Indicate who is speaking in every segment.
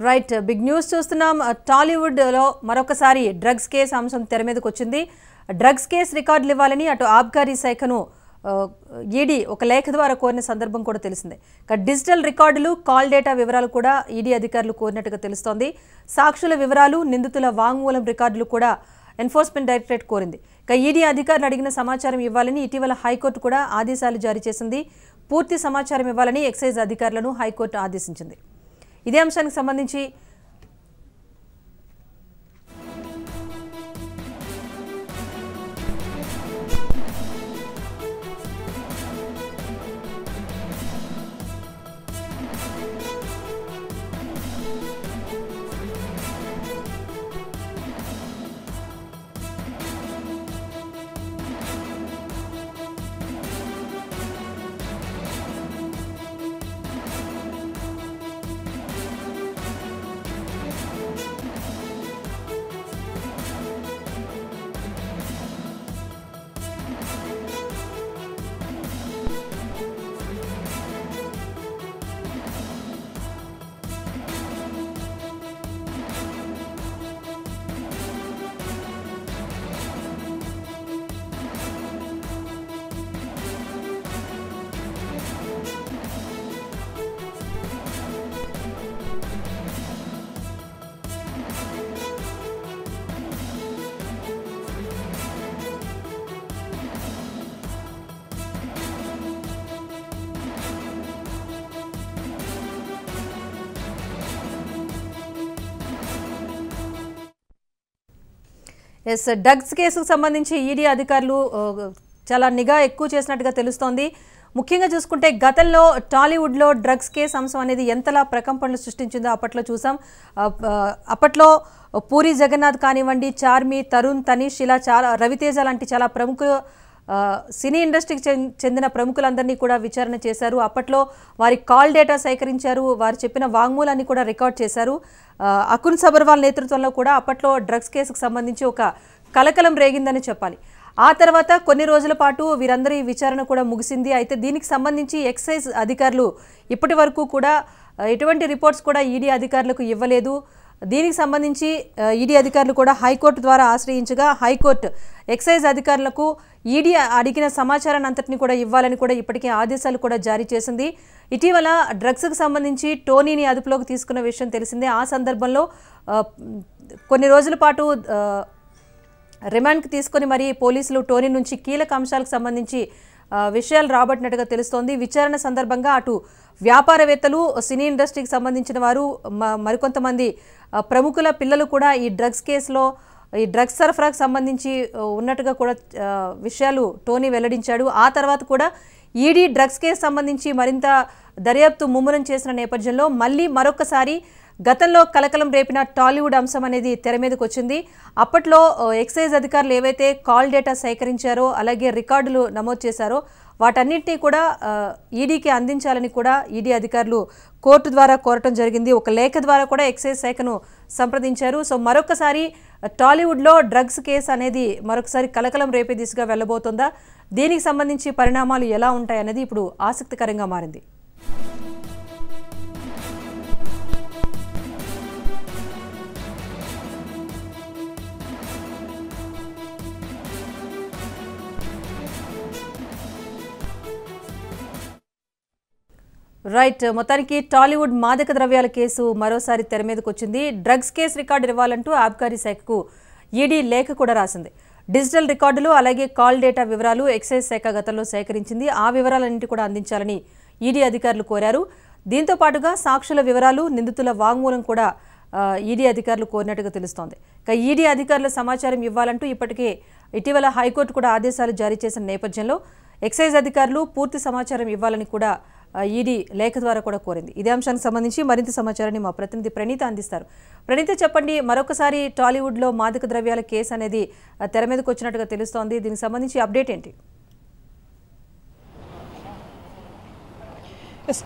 Speaker 1: Right big news చూస్తున్నాం. టాలీవుడ్ లో మరొకసారి డ్రగ్స్ కేసు అంశం తెర మీదకి వచ్చింది. డ్రగ్స్ కేసు రికార్డులు ఇవ్వాలని అటు ఆబ్కారీ శాఖను ఈడీ ఒక లేఖ ద్వారా కోరిన సందర్భం కూడా తెలిసిందే. డిజిటల్ రికార్డులు, కాల్ డేటా వివరాలు కూడా ఈడీ అధికారులు కోరినట్టుగా తెలుస్తోంది. సాక్షుల వివరాలు, నిందితుల వాంగ్మూలం రికార్డులు కూడా ఎన్ఫోర్స్మెంట్ డైరెక్టరేట్ కోరింది. ఈడీ అధికారులు అడిగిన సమాచారం ఇవ్వాలని ఇటీవల హైకోర్టు కూడా ఆదేశాలు జారీ చేసింది. పూర్తి సమాచారం ఇవ్వాలని ఎక్సైజ్ అధికారులను హైకోర్టు ఆదేశించింది. ఇదే అంశానికి సంబంధించి డ్రగ్స్ కేసుకు సంబంధించి ఈడీ అధికారులు చాలా నిఘా ఎక్కువ చేసినట్టుగా తెలుస్తోంది. ముఖ్యంగా చూసుకుంటే గతంలో టాలీవుడ్లో డ్రగ్స్ కేసు అంశం అనేది ఎంతలా ప్రకంపనలు సృష్టించిందో అప్పట్లో చూసాం. అప్పట్లో పూరి జగన్నాథ్ కానివ్వండి, చార్మి, తరుణ్, తనీష్, ఇలా చాలా రవితేజ లాంటి చాలా ప్రముఖ సినీ ఇండస్ట్రీకి చెందిన ప్రముఖులందరినీ కూడా విచారణ చేశారు. అప్పట్లో వారి కాల్ డేటా సేకరించారు, వారు చెప్పిన వాంగ్మూలాన్ని కూడా రికార్డ్ చేశారు. అకున్ సబర్వాల్ నేతృత్వంలో కూడా అప్పట్లో డ్రగ్స్ కేసుకు సంబంధించి ఒక కలకలం రేగిందని చెప్పాలి. ఆ తర్వాత కొన్ని రోజుల పాటు వీరందరి విచారణ కూడా ముగిసింది. అయితే దీనికి సంబంధించి ఎక్సైజ్ అధికారులు ఇప్పటి వరకు కూడా ఎటువంటి రిపోర్ట్స్ కూడా ఈడీ అధికారులకు ఇవ్వలేదు. దీనికి సంబంధించి ఈడీ అధికారులు కూడా హైకోర్టు ద్వారా ఆశ్రయించగా హైకోర్టు ఎక్సైజ్ అధికారులకు ఈడీ అడిగిన సమాచారాన్ని అంతటిని కూడా ఇవ్వాలని కూడా ఇప్పటికే ఆదేశాలు కూడా జారీ చేసింది. ఇటీవల డ్రగ్స్కు సంబంధించి టోనీని అదుపులోకి తీసుకున్న విషయం తెలిసిందే. ఆ సందర్భంలో కొన్ని రోజుల పాటు రిమాండ్కి తీసుకొని మరి పోలీసులు టోనీ నుంచి కీలక అంశాలకు సంబంధించి విషయాలు రాబట్టినట్టుగా తెలుస్తోంది. విచారణ సందర్భంగా అటు వ్యాపారవేత్తలు, సినీ ఇండస్ట్రీకి సంబంధించిన వారు, మరికొంతమంది ప్రముఖుల పిల్లలు కూడా ఈ డ్రగ్స్ కేసులో ఈ డ్రగ్స్ సరఫరాకు సంబంధించి ఉన్నట్టుగా కూడా విషయాలు టోనీ వెల్లడించాడు. ఆ తర్వాత కూడా ఈడీ డ్రగ్స్ కేసు సంబంధించి మరింత దర్యాప్తు ముమ్మరం చేసిన నేపథ్యంలో మళ్ళీ మరొకసారి గతంలో కలకలం రేపిన టాలీవుడ్ అంశం అనేది తెర మీదకి వచ్చింది. అప్పట్లో ఎక్సైజ్ అధికారులు ఏవైతే కాల్ డేటా సేకరించారో, అలాగే రికార్డులు నమోదు చేశారో వాటన్నింటినీ కూడా ఈడీకి అందించాలని కూడా ఈడీ అధికారులు కోర్టు ద్వారా కోరటం జరిగింది. ఒక లేఖ ద్వారా కూడా ఎక్సైజ్ శాఖను సంప్రదించారు. సో మరొకసారి టాలీవుడ్లో డ్రగ్స్ కేసు అనేది మరొకసారి కలకలం రేపే దిశగా వెళ్ళబోతుందా, దీనికి సంబంధించి పరిణామాలు ఎలా ఉంటాయనేది ఇప్పుడు ఆసక్తికరంగా మారింది. రైట్, మొత్తానికి టాలీవుడ్ మాదక ద్రవ్యాల కేసు మరోసారి తెర మీదకి వచ్చింది. డ్రగ్స్ కేసు రికార్డు ఇవ్వాలంటూ ఆబ్కారీ శాఖకు ఈడీ లేఖ కూడా రాసింది. డిజిటల్ రికార్డులు, అలాగే కాల్ డేటా వివరాలు ఎక్సైజ్ శాఖ గతంలో సేకరించింది. ఆ వివరాలన్నింటి కూడా అందించాలని ఈడీ అధికారులు కోరారు. దీంతో పాటుగా సాక్షుల వివరాలు, నిందితుల వాంగ్మూలం కూడా ఈడీ అధికారులు కోరినట్టుగా తెలుస్తోంది. ఈడీ అధికారుల సమాచారం ఇవ్వాలంటూ ఇప్పటికే ఇటీవల హైకోర్టు కూడా ఆదేశాలు జారీ చేసిన నేపథ్యంలో ఎక్సైజ్ అధికారులు పూర్తి సమాచారం ఇవ్వాలని కూడా ఈడీ లేఖ ద్వారా కూడా కోరింది. ఇదే అంశానికి సంబంధించి మరింత సమాచారాన్ని మా ప్రతినిధి ప్రణీత అందిస్తారు. ప్రణీత, చెప్పండి, మరొకసారి టాలీవుడ్లో మాదక ద్రవ్యాల కేసు అనేది తెర మీదకి వచ్చినట్టుగా తెలుస్తోంది. దీనికి సంబంధించి అప్డేట్ ఏంటి?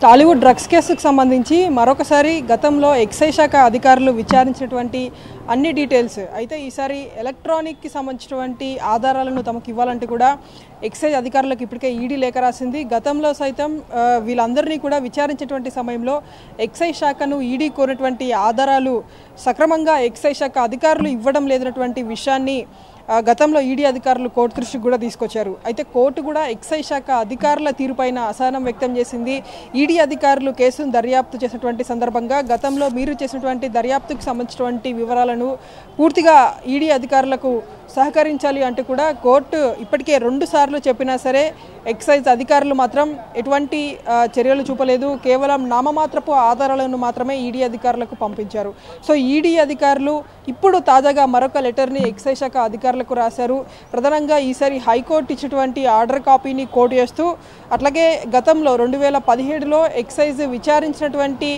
Speaker 2: టాలీవుడ్ డ్రగ్స్ కేసుకు సంబంధించి మరొకసారి గతంలో ఎక్సైజ్ శాఖ అధికారులు విచారించినటువంటి అన్ని డీటెయిల్స్ అయితే ఈసారి ఎలక్ట్రానిక్కి సంబంధించినటువంటి ఆధారాలను తమకు ఇవ్వాలంటే కూడా ఎక్సైజ్ అధికారులకు ఇప్పటికే ఈడీ లేఖ రాసింది. గతంలో సైతం వీళ్ళందరినీ కూడా విచారించేటువంటి సమయంలో ఎక్సైజ్ శాఖను ఈడీ కోరినటువంటి ఆధారాలు సక్రమంగా ఎక్సైజ్ శాఖ అధికారులు ఇవ్వడం లేదన్నటువంటి విషయాన్ని గతంలో ఈడీ అధికారులు కోర్టు దృష్టికి కూడా తీసుకొచ్చారు. అయితే కోర్టు కూడా ఎక్సైజ్ శాఖ అధికారుల తీరుపైన అసహనం వ్యక్తం చేసింది. ఈడీ అధికారులు కేసును దర్యాప్తు చేసినటువంటి సందర్భంగా గతంలో మీరు చేసినటువంటి దర్యాప్తుకు సంబంధించినటువంటి వివరాలను పూర్తిగా ఈడీ అధికారులకు సహకరించాలి అంటూ కూడా కోర్టు ఇప్పటికే 2 సార్లు చెప్పినా సరే ఎక్సైజ్ అధికారులు మాత్రం ఎటువంటి చర్యలు చూపలేదు. కేవలం నామమాత్రపు ఆధారాలను మాత్రమే ఈడీ అధికారులకు పంపించారు. సో ఈడీ అధికారులు ఇప్పుడు తాజాగా మరొక లెటర్ని ఎక్సైజ్ శాఖ అధికారులకు రాశారు. ప్రధానంగా ఈసారి హైకోర్టు ఇచ్చినటువంటి ఆర్డర్ కాపీని కోట్ చేస్తూ అట్లాగే గతంలో 2017లో ఎక్సైజ్ విచారించినటువంటి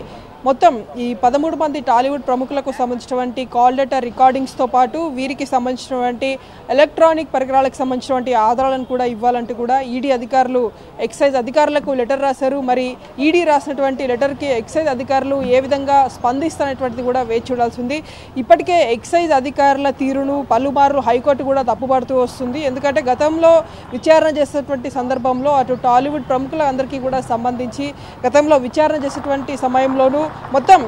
Speaker 2: మొత్తం ఈ 13 మంది టాలీవుడ్ ప్రముఖులకు సంబంధించినటువంటి కాల్ లెటర్ రికార్డింగ్స్తో పాటు వీరికి సంబంధించినటువంటి ఎలక్ట్రానిక్ పరికరాలకు సంబంధించినటువంటి ఆధారాలను కూడా ఇవ్వాలంటూ కూడా ఈడీ అధికారులు ఎక్సైజ్ అధికారులకు లెటర్ రాశారు. మరి ఈడీ రాసినటువంటి లెటర్కి ఎక్సైజ్ అధికారులు ఏ విధంగా స్పందిస్తారనేటువంటిది కూడా వేచి చూడాల్సి ఉంది. ఇప్పటికే ఎక్సైజ్ అధికారుల తీరును పలుమార్లు హైకోర్టు కూడా తప్పుపడుతూ వస్తుంది. ఎందుకంటే గతంలో విచారణ చేసేటువంటి సందర్భంలో అటు టాలీవుడ్ ప్రముఖులందరికీ కూడా సంబంధించి గతంలో విచారణ చేసేటువంటి సమయంలోనూ మొత్తం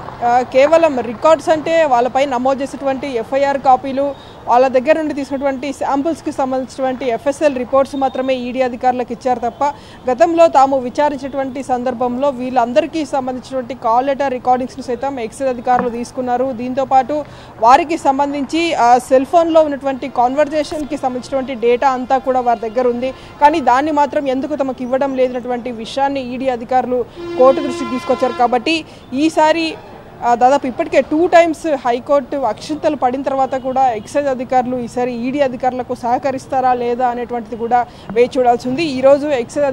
Speaker 2: కేవలం రికార్డ్స్ అంటే వాళ్ళపై నమోదు చేసేటువంటి ఎఫ్ఐఆర్ కాపీలు వాళ్ళ దగ్గర నుండి తీసుకున్నటువంటి శాంపుల్స్కి సంబంధించినటువంటి ఎఫ్ఎస్ఎల్ రిపోర్ట్స్ మాత్రమే ఈడీ అధికారులకు ఇచ్చారు తప్ప గతంలో తాము విచారించినటువంటి సందర్భంలో వీళ్ళందరికీ సంబంధించినటువంటి కాల్ లెటర్ రికార్డింగ్స్ను సైతం ఎక్సైజ్ అధికారులు తీసుకున్నారు. దీంతోపాటు వారికి సంబంధించి సెల్ ఫోన్లో ఉన్నటువంటి కాన్వర్జేషన్కి సంబంధించినటువంటి డేటా అంతా కూడా వారి దగ్గర ఉంది. కానీ దాన్ని మాత్రం ఎందుకు తమకు ఇవ్వడం లేదన్నటువంటి విషయాన్ని ఈడీ అధికారులు కోర్టు దృష్టికి తీసుకొచ్చారు. కాబట్టి ఈసారి దాదాపు ఇప్పటికే 2 times హైకోర్టు అక్షింతలు పడిన తర్వాత కూడా ఎక్సైజ్ అధికారులు ఈసారి ఈడీ అధికారులకు సహకరిస్తారా లేదా అనేటువంటిది కూడా వేచి చూడాల్సి ఉంది. ఈరోజు ఎక్సైజ్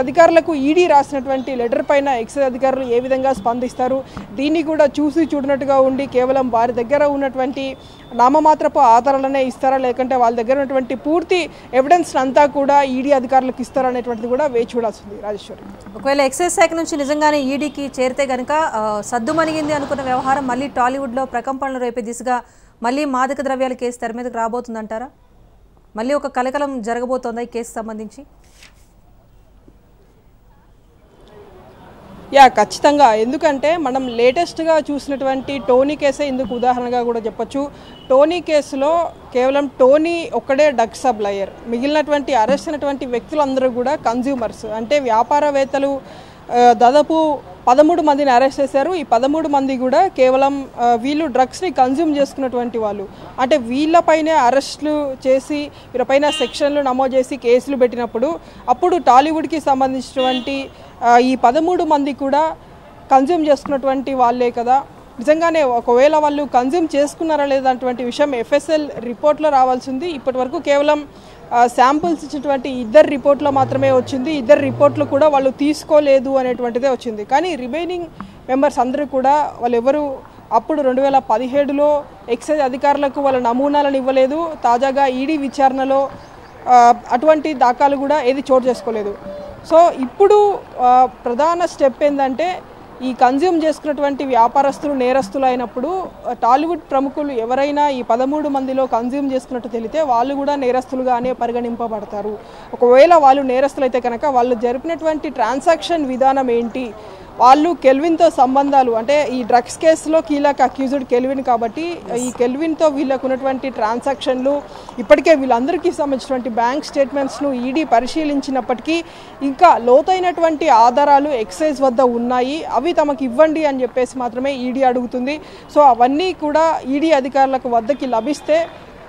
Speaker 2: అధికారులకు ఈడీ రాసినటువంటి లెటర్ పైన ఎక్సైజ్ అధికారులు ఏ విధంగా స్పందిస్తారు దీన్ని కూడా చూసి చూడనట్టుగా ఉండి కేవలం వారి దగ్గర ఉన్నటువంటి నామమాత్రపు ఆధారాలనే ఇస్తారా లేకంటే వాళ్ళ దగ్గర ఉన్నటువంటి పూర్తి ఎవిడెన్స్ అంతా కూడా ఈడీ అధికారులకు ఇస్తారా అనేటువంటిది కూడా వేచి చూడాల్సి ఉంది. రాజేశ్వరి,
Speaker 1: ఒకవేళ ఎక్సైజ్ శాఖ నుంచి నిజంగానే ఈడీకి చేరితే కనుక సద్దుమణిగింది అనుకున్న వ్యవహారం మళ్ళీ టాలీవుడ్లో ప్రకంపనలు రేపే దిశగా మళ్ళీ మాదక ద్రవ్యాల కేసు తెర మీదకి రాబోతుందంటారా? మళ్ళీ ఒక కలకలం జరగబోతోందా ఈ కేసు సంబంధించి?
Speaker 2: ఖచ్చితంగా. ఎందుకంటే మనం లేటెస్ట్గా చూసినటువంటి టోనీ కేసే ఇందుకు ఉదాహరణగా కూడా చెప్పొచ్చు. టోనీ కేసులో కేవలం టోనీ ఒక్కడే డ్రగ్ సప్లయర్, మిగిలినటువంటి అరెస్ట్ అయినటువంటి వ్యక్తులందరూ కూడా కన్జ్యూమర్స్ అంటే వ్యాపారవేత్తలు. దాదాపు 13 మందిని అరెస్ట్ చేశారు. ఈ 13 మంది కూడా కేవలం వీళ్ళు డ్రగ్స్ని కన్జ్యూమ్ చేసుకున్నటువంటి వాళ్ళు. అంటే వీళ్ళపైనే అరెస్టులు చేసి వీళ్ళపైన సెక్షన్లు నమోదు చేసి కేసులు పెట్టినప్పుడు అప్పుడు టాలీవుడ్కి సంబంధించినటువంటి ఈ 13 మంది కూడా కన్జ్యూమ్ చేసుకున్నటువంటి వాళ్ళే కదా. నిజంగానే ఒకవేళ వాళ్ళు కన్జ్యూమ్ చేసుకున్నారా లేదన్నటువంటి విషయం ఎఫ్ఎస్ఎల్ రిపోర్ట్లో రావాల్సి ఉంది. ఇప్పటి వరకు కేవలం శాంపుల్స్ ఇచ్చినటువంటి 2 రిపోర్ట్లో మాత్రమే వచ్చింది. 2 రిపోర్ట్లు కూడా వాళ్ళు తీసుకోలేదు అనేటువంటిదే వచ్చింది. కానీ రిమైనింగ్ మెంబర్స్ అందరూ కూడా వాళ్ళెవరు అప్పుడు 2017లో ఎక్సైజ్ అధికారులకు వాళ్ళ నమూనాలను ఇవ్వలేదు. తాజాగా ఈడీ విచారణలో అటువంటి దాఖలు కూడా ఏది చోటు చేసుకోలేదు. సో ఇప్పుడు ప్రధాన స్టెప్ ఏంటంటే ఈ కన్జ్యూమ్ చేసుకున్నటువంటి వ్యాపారస్తులు నేరస్తులు అయినప్పుడు టాలీవుడ్ ప్రముఖులు ఎవరైనా ఈ 13 మందిలో కన్జ్యూమ్ చేసుకున్నట్టు తెలితే వాళ్ళు కూడా నేరస్తులుగానే పరిగణింపబడతారు. ఒకవేళ వాళ్ళు నేరస్తులు అయితే కనుక వాళ్ళు జరిపినటువంటి ట్రాన్సాక్షన్ విధానం ఏంటి, వాళ్ళు కెల్విన్తో సంబంధాలు అంటే ఈ డ్రగ్స్ కేసులో కీలక అక్యూజ్డ్ కెల్విన్ కాబట్టి ఈ కెల్విన్తో వీళ్ళకు ఉన్నటువంటి ట్రాన్సాక్షన్లు ఇప్పటికే వీళ్ళందరికీ సంబంధించినటువంటి బ్యాంక్ స్టేట్మెంట్స్ను ఈడీ పరిశీలించినప్పటికీ ఇంకా లోతైనటువంటి ఆధారాలు ఎక్సైజ్ వద్ద ఉన్నాయి, అవి తమకు ఇవ్వండి అని చెప్పేసి మాత్రమే ఈడీ అడుగుతుంది. సో అవన్నీ కూడా ఈడీ అధికారులకు వద్దకి లభిస్తే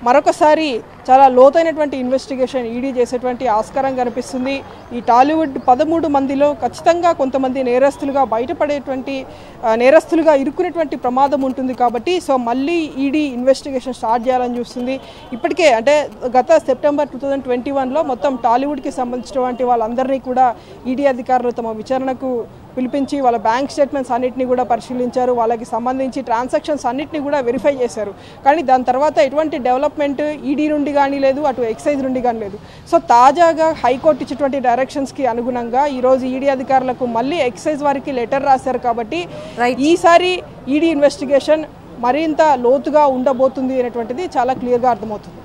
Speaker 2: మరొకసారి చాలా లోతైనటువంటి ఇన్వెస్టిగేషన్ ఈడీ చేసేటువంటి ఆస్కారం కనిపిస్తుంది. ఈ టాలీవుడ్ 13 మందిలో ఖచ్చితంగా కొంతమంది నేరస్తులుగా ఇరుక్కునేటువంటి ప్రమాదం ఉంటుంది కాబట్టి సో మళ్ళీ ఈడీ ఇన్వెస్టిగేషన్ స్టార్ట్ చేయాలని చూస్తుంది. ఇప్పటికే అంటే గత సెప్టెంబర్ 2021లో మొత్తం టాలీవుడ్కి సంబంధించినటువంటి వాళ్ళందరినీ కూడా ఈడీ అధికారులు తమ విచారణకు పిలిపించి వాళ్ళ బ్యాంక్ స్టేట్మెంట్స్ అన్నింటినీ కూడా పరిశీలించారు. వాళ్ళకి సంబంధించి ట్రాన్సాక్షన్స్ అన్నింటినీ కూడా వెరిఫై చేశారు. కానీ దాని తర్వాత ఎటువంటి డెవలప్మెంట్ ఈడీ నుండి కానీ లేదు, అటు ఎక్సైజ్ నుండి కానీ లేదు. సో తాజాగా హైకోర్టు ఇచ్చినటువంటి డైరెక్షన్స్కి అనుగుణంగా ఈరోజు ఈడీ అధికారులకు మళ్ళీ ఎక్సైజ్ వారికి లెటర్ రాశారు. కాబట్టి ఈసారి ఈడీ ఇన్వెస్టిగేషన్ మరింత లోతుగా ఉండబోతుంది అనేటువంటిది చాలా క్లియర్గా అర్థమవుతుంది.